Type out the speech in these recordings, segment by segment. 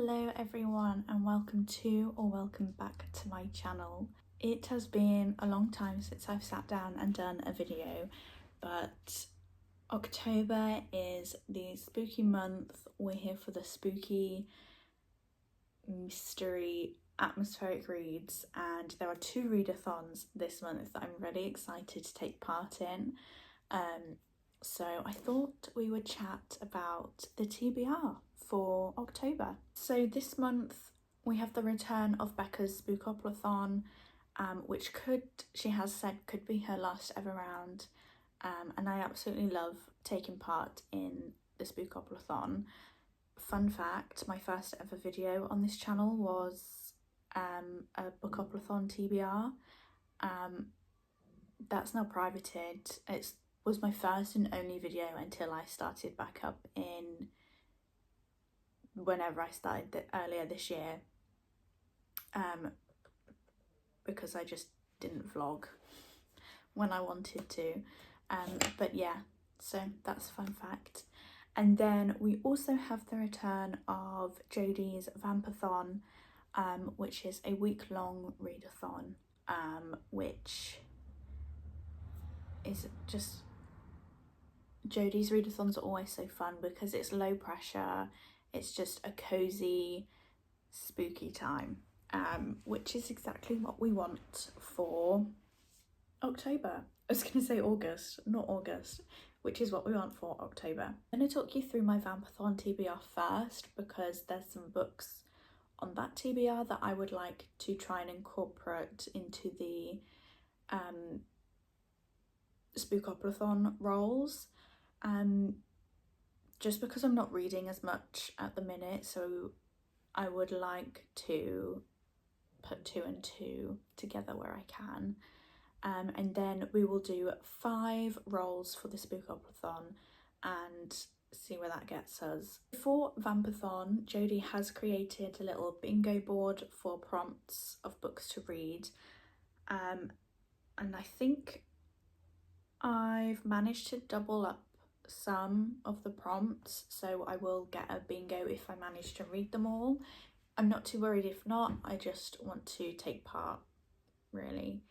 Hello everyone and welcome back to my channel. It has been a long time since I've sat down and done a video, but October is the spooky month. We're here for the spooky, mystery, atmospheric reads, and there are 2 readathons this month that I'm really excited to take part in. So I thought we would chat about the TBR for October. So this month we have the return of Becca's Spookoplathon, which she has said could be her last ever round, and I absolutely love taking part in the Spookoplathon. Fun fact, my first ever video on this channel was a Bookoplathon TBR. That's now privated. It was my first and only video until I started back up in whenever I started earlier this year, because I just didn't vlog when I wanted to, but yeah, so that's a fun fact. And then we also have the return of Jodie's Vampathon, which is a week-long readathon, which is just, Jodie's readathons are always so fun because it's low pressure, it's just a cozy, spooky time, which is exactly what we want for October. I was going to say August, not August, which is what we want for October. I'm going to talk you through my Vampathon TBR first because there's some books on that TBR that I would like to try and incorporate into the Spookoplathon roles. Just because I'm not reading as much at the minute, so I would like to put 2 and 2 together where I can. And then we will do 5 roles for the Spookoplathon and see where that gets us. For Vampathon, Jodie has created a little bingo board for prompts of books to read, and I think I've managed to double up some of the prompts, so I will get a bingo if I manage to read them all. I'm not too worried if not, I just want to take part, really.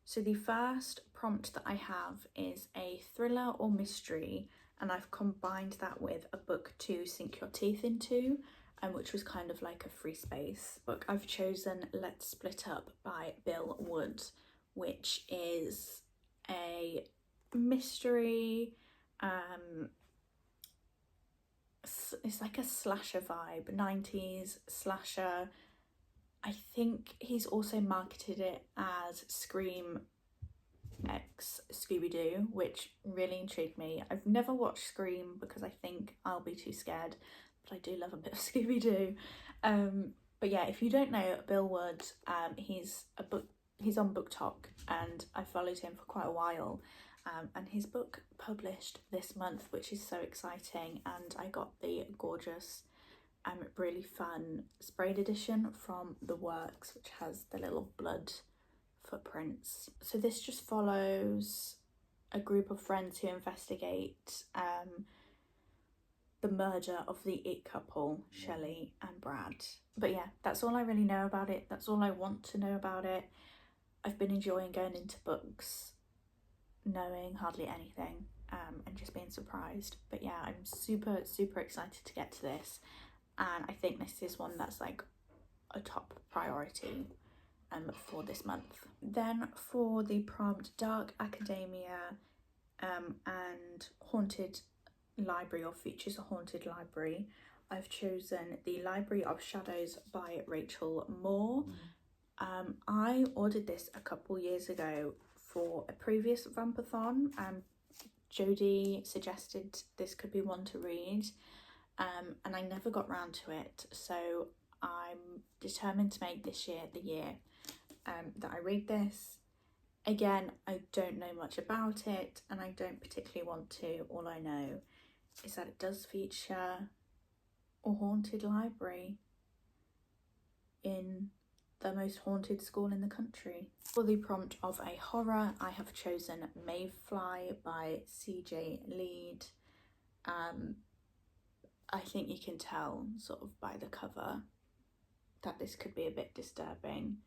So the first prompt that I have is a thriller or mystery, and I've combined that with a book to sink your teeth into, which was kind of like a free space book. I've chosen Let's Split Up by Bill Wood, which is a mystery, it's like a slasher vibe, 90s slasher. I think he's also marketed it as Scream X Scooby-Doo, which really intrigued me. I've never watched Scream because I think I'll be too scared, but I do love a bit of Scooby-Doo. But yeah, if you don't know Bill Wood, he's on BookTok and I followed him for quite a while, and his book published this month, which is so exciting, and I got the gorgeous really fun sprayed edition from The Works, which has the little blood footprints. So this just follows a group of friends who investigate the murder of the It couple, Shelley and Brad. But yeah, that's all I really know about it, that's all I want to know about it. I've been enjoying going into books knowing hardly anything, and just being surprised. But yeah, I'm super excited to get to this, and I think this is one that's like a top priority for this month. Then for the prompt Dark Academia and Haunted Library, or Features a Haunted Library, I've chosen The Library of Shadows by Rachel Moore. I ordered this a couple years ago for a previous Vampathon. Jodie suggested this could be one to read, and I never got round to it, so I'm determined to make this year the year that I read this. Again, I don't know much about it and I don't particularly want to. All I know is that it does feature a haunted library in the most haunted school in the country. For the prompt of a horror, I have chosen Mayfly by CJ Lead. I think you can tell sort of by the cover that this could be a bit disturbing.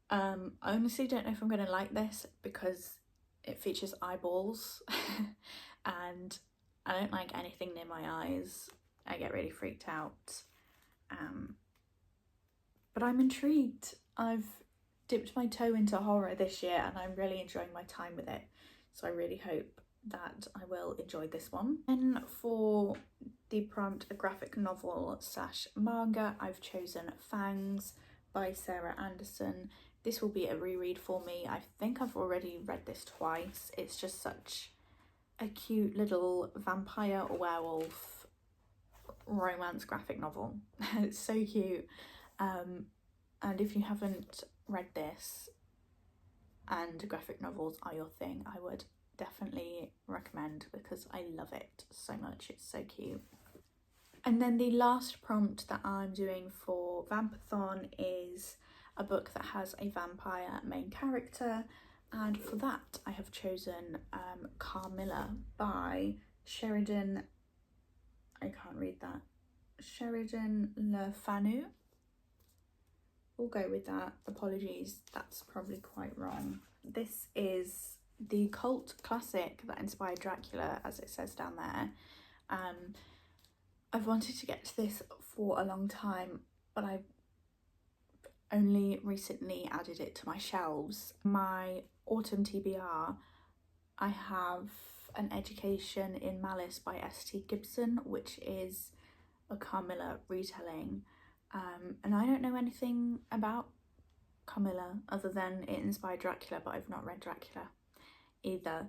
I honestly don't know if I'm going to like this because it features eyeballs and I don't like anything near my eyes. I get really freaked out. But I'm intrigued. I've dipped my toe into horror this year and I'm really enjoying my time with it. So I really hope that I will enjoy this one. And for the prompt, a graphic novel / manga, I've chosen Fangs by Sarah Anderson. This will be a reread for me. I think I've already read this twice. It's just such a cute little vampire or werewolf romance graphic novel. It's so cute. And if you haven't read this and graphic novels are your thing, I would definitely recommend because I love it so much. It's so cute. And then the last prompt that I'm doing for Vampathon is a book that has a vampire main character, and for that I have chosen Carmilla by Sheridan, I can't read that, Sheridan Le Fanu. We'll go with that. Apologies, that's probably quite wrong. This is the cult classic that inspired Dracula, as it says down there. I've wanted to get to this for a long time, but I've only recently added it to my shelves. My autumn TBR, I have An Education in Malice by S.T. Gibson, which is a Carmilla retelling. And I don't know anything about Carmilla other than it inspired Dracula, but I've not read Dracula either.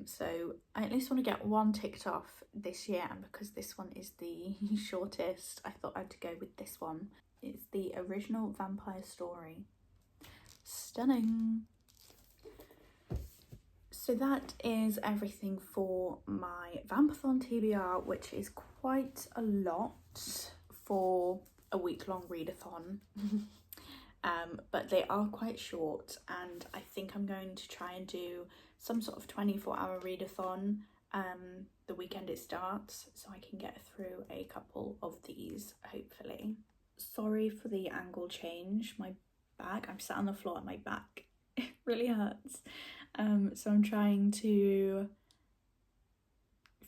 So I at least want to get one ticked off this year, and because this one is the shortest, I thought I'd go with this one. It's the original vampire story. Stunning. So that is everything for my Vampathon TBR, which is quite a lot for a week-long readathon. But they are quite short, and I think I'm going to try and do some sort of 24-hour readathon the weekend it starts, so I can get through a couple of these, hopefully. Sorry for the angle change. My back, I'm sat on the floor and my back it really hurts. So I'm trying to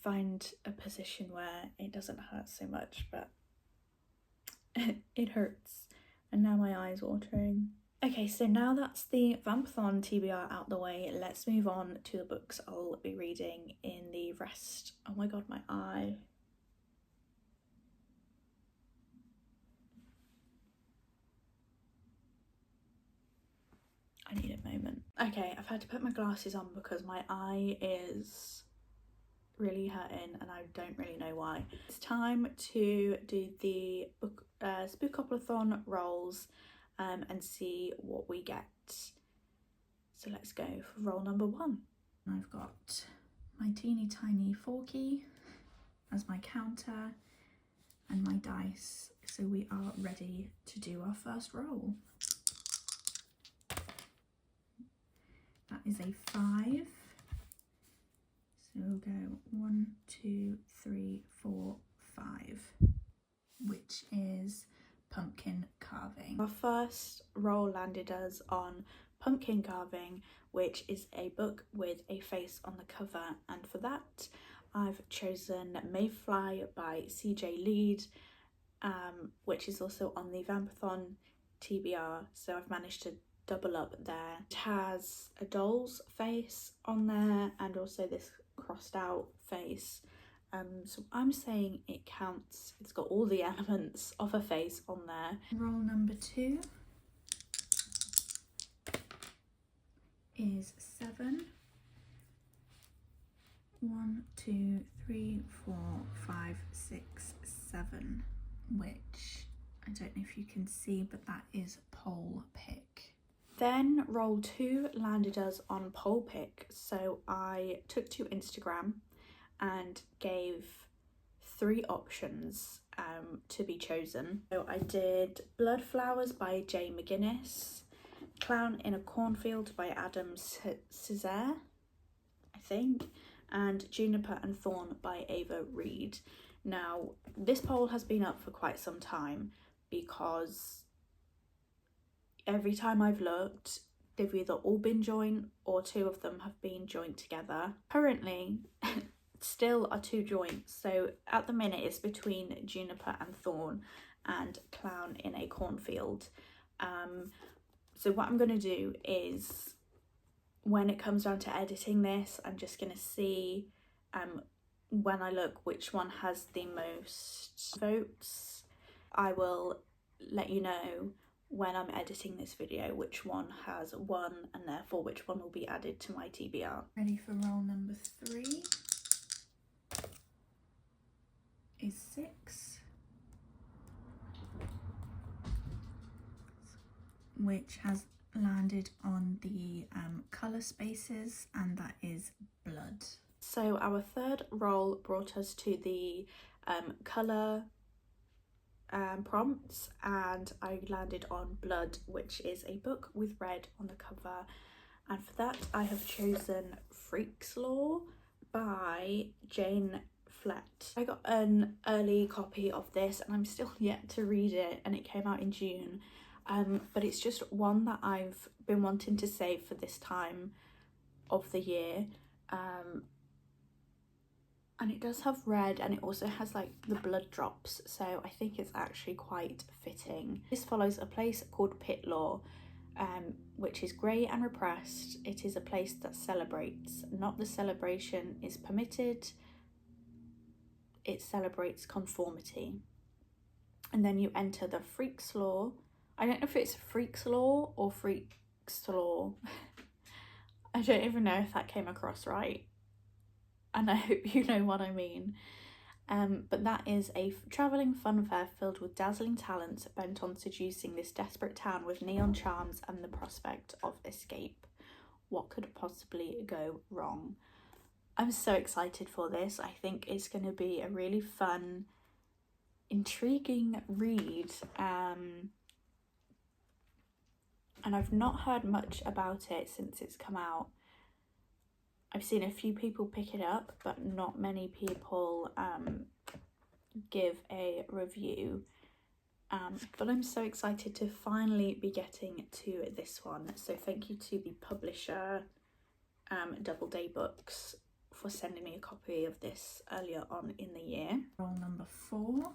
find a position where it doesn't hurt so much, but it hurts. And now my eye's watering. Okay, so now that's the Vampathon TBR out the way, let's move on to the books I'll be reading in the rest. Oh my god, my eye. I need a moment. Okay, I've had to put my glasses on because my eye is really hurting and I don't really know why. It's time to do the book Spookoplathon rolls and see what we get. So let's go for roll number 1. I've got my teeny tiny forky as my counter and my dice, so we are ready to do our first roll. That is a 5. So we'll go 1, 2, 3, 4, 5, which is pumpkin carving. Our first roll landed us on pumpkin carving, which is a book with a face on the cover, and for that I've chosen Mayfly by CJ Lead, which is also on the Vampathon TBR, so I've managed to double up there. It has a doll's face on there and also this crossed out face, so I'm saying it counts. It's got all the elements of a face on there. Roll number 2 is 7. 1, 2, 3, 4, 5, 6, 7, which I don't know if you can see, but that is pole pick. Then roll 2 landed us on pole pick, so I took to Instagram and gave 3 options to be chosen. So I did Blood Flowers by Jay McGuinness, Clown in a Cornfield by Adam Cesare, I think, and Juniper and Thorn by Ava Reed. Now, this poll has been up for quite some time because every time I've looked, they've either all been joint or 2 of them have been joint together. Currently, still are 2 joints, so at the minute it's between Juniper and Thorn and Clown in a Cornfield. So what I'm going to do is, when it comes down to editing this, I'm just going to see when I look which one has the most votes. I will let you know when I'm editing this video which one has won, and therefore which one will be added to my TBR. Ready for roll number 3 is 6, which has landed on the colour spaces, and that is blood. So our third roll brought us to the colour prompts, and I landed on Blood, which is a book with red on the cover, and for that I have chosen Freak's Law by Jane Flett. I got an early copy of this and I'm still yet to read it, and it came out in June, but it's just one that I've been wanting to save for this time of the year. And it does have red, and it also has like the blood drops, so I think it's actually quite fitting. This follows a place called Pitlaw, which is grey and repressed. It is a place that celebrates, not the celebration is permitted, it celebrates conformity. And then you enter the Freak's Law. I don't know if it's Freak's Law or Freak's Law. I don't even know if that came across right, and I hope you know what I mean. But that is a travelling fun fair filled with dazzling talents bent on seducing this desperate town with neon charms and the prospect of escape. What could possibly go wrong? I'm so excited for this. I think it's going to be a really fun, intriguing read. And I've not heard much about it since it's come out. I've seen a few people pick it up, but not many people give a review. But I'm so excited to finally be getting to this one. So thank you to the publisher, Doubleday Books, for sending me a copy of this earlier on in the year. Roll number 4.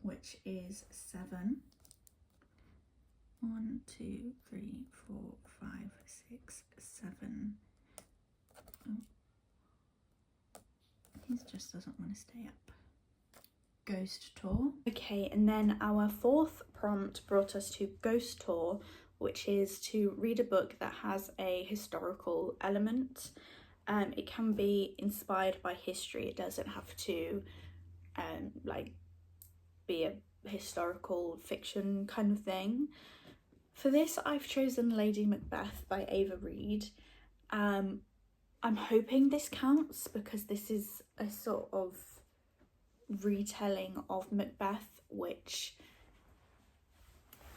Which is 7. 1, 2, 3, 4, 5, 6, 7. Oh. He just doesn't want to stay up. Ghost Tour. Okay, and then our 4th prompt brought us to Ghost Tour, which is to read a book that has a historical element. It can be inspired by history. It doesn't have to be a historical fiction kind of thing. For this, I've chosen Lady Macbeth by Ava Reid. I'm hoping this counts because this is a sort of retelling of Macbeth, which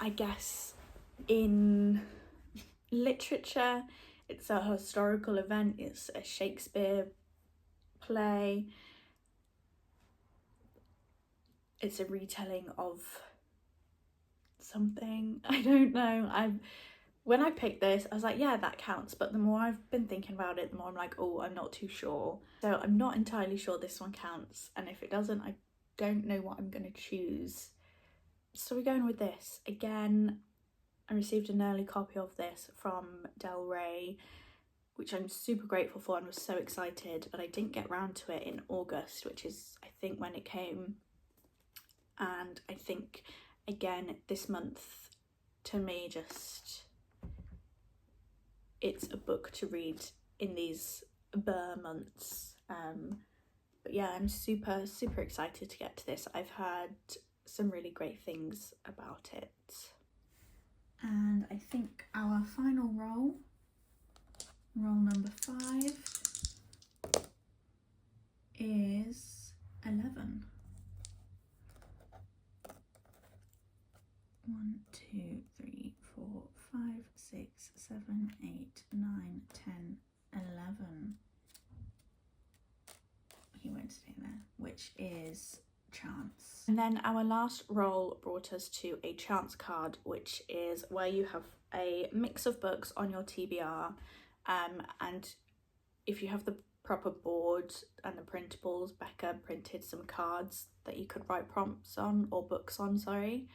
I guess in literature, it's a historical event, it's a Shakespeare play. It's a retelling of something, I don't know. When I picked this, I was like, yeah, that counts, but the more I've been thinking about it, the more I'm like, oh, I'm not too sure. So I'm not entirely sure this one counts, and if it doesn't, I don't know what I'm going to choose. So we're going with this. Again, I received an early copy of this from Del Rey, which I'm super grateful for and was so excited, but I didn't get round to it in August, which is, I think, when it came. And I think, again, this month, to me, just, it's a book to read in these Burr months. But yeah, I'm super excited to get to this. I've heard some really great things about it. And I think our final roll number 5, is 11. 1, 2, 3, 4, 5, 6, 7, 8, 9, 10, 11. going to do there, which is chance. And then our last roll brought us to a chance card, which is where you have a mix of books on your TBR, and if you have the proper board and the printables, Becca printed some cards that you could write prompts on, or books on, sorry.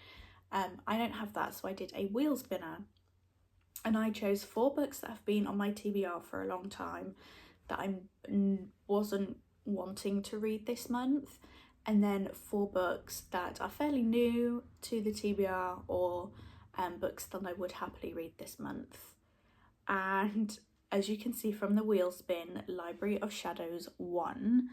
I don't have that, so I did a wheel spinner, and I chose 4 books that have been on my TBR for a long time that I wasn't wanting to read this month, and then 4 books that are fairly new to the TBR, or books that I would happily read this month. And as you can see from the wheel spin, Library of Shadows won.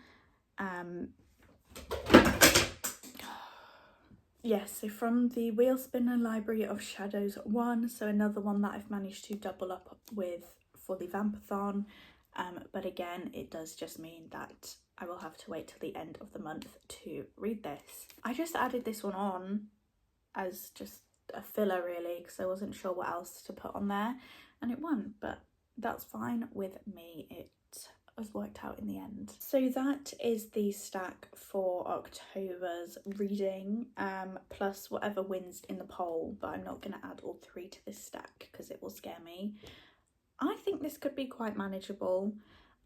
Yes, so from the wheel spinner, Library of Shadows won, so another one that I've managed to double up with for the Vampathon, but again, it does just mean that I will have to wait till the end of the month to read this. I just added this one on as just a filler really, because I wasn't sure what else to put on there, and it won, but that's fine with me. It was worked out in the end. So that is the stack for October's reading, plus whatever wins in the poll, but I'm not going to add all 3 to this stack because it will scare me. I think this could be quite manageable,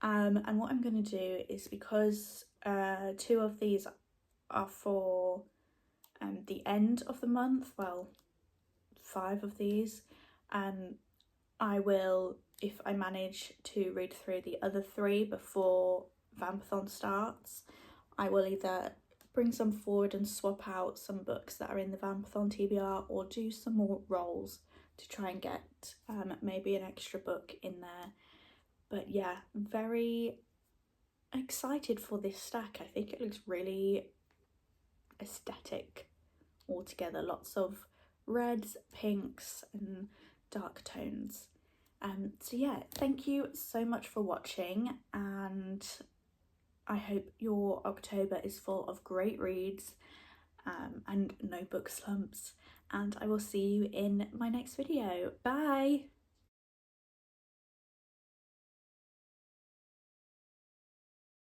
and what I'm going to do is, because 2 of these are for the end of the month, well, 5 of these, I will, if I manage to read through the other 3 before Vampathon starts, I will either bring some forward and swap out some books that are in the Vampathon TBR, or do some more rolls to try and get maybe an extra book in there. But yeah, very excited for this stack. I think it looks really aesthetic altogether. Lots of reds, pinks and dark tones. So yeah, thank you so much for watching, and I hope your October is full of great reads and no book slumps, and I will see you in my next video. Bye!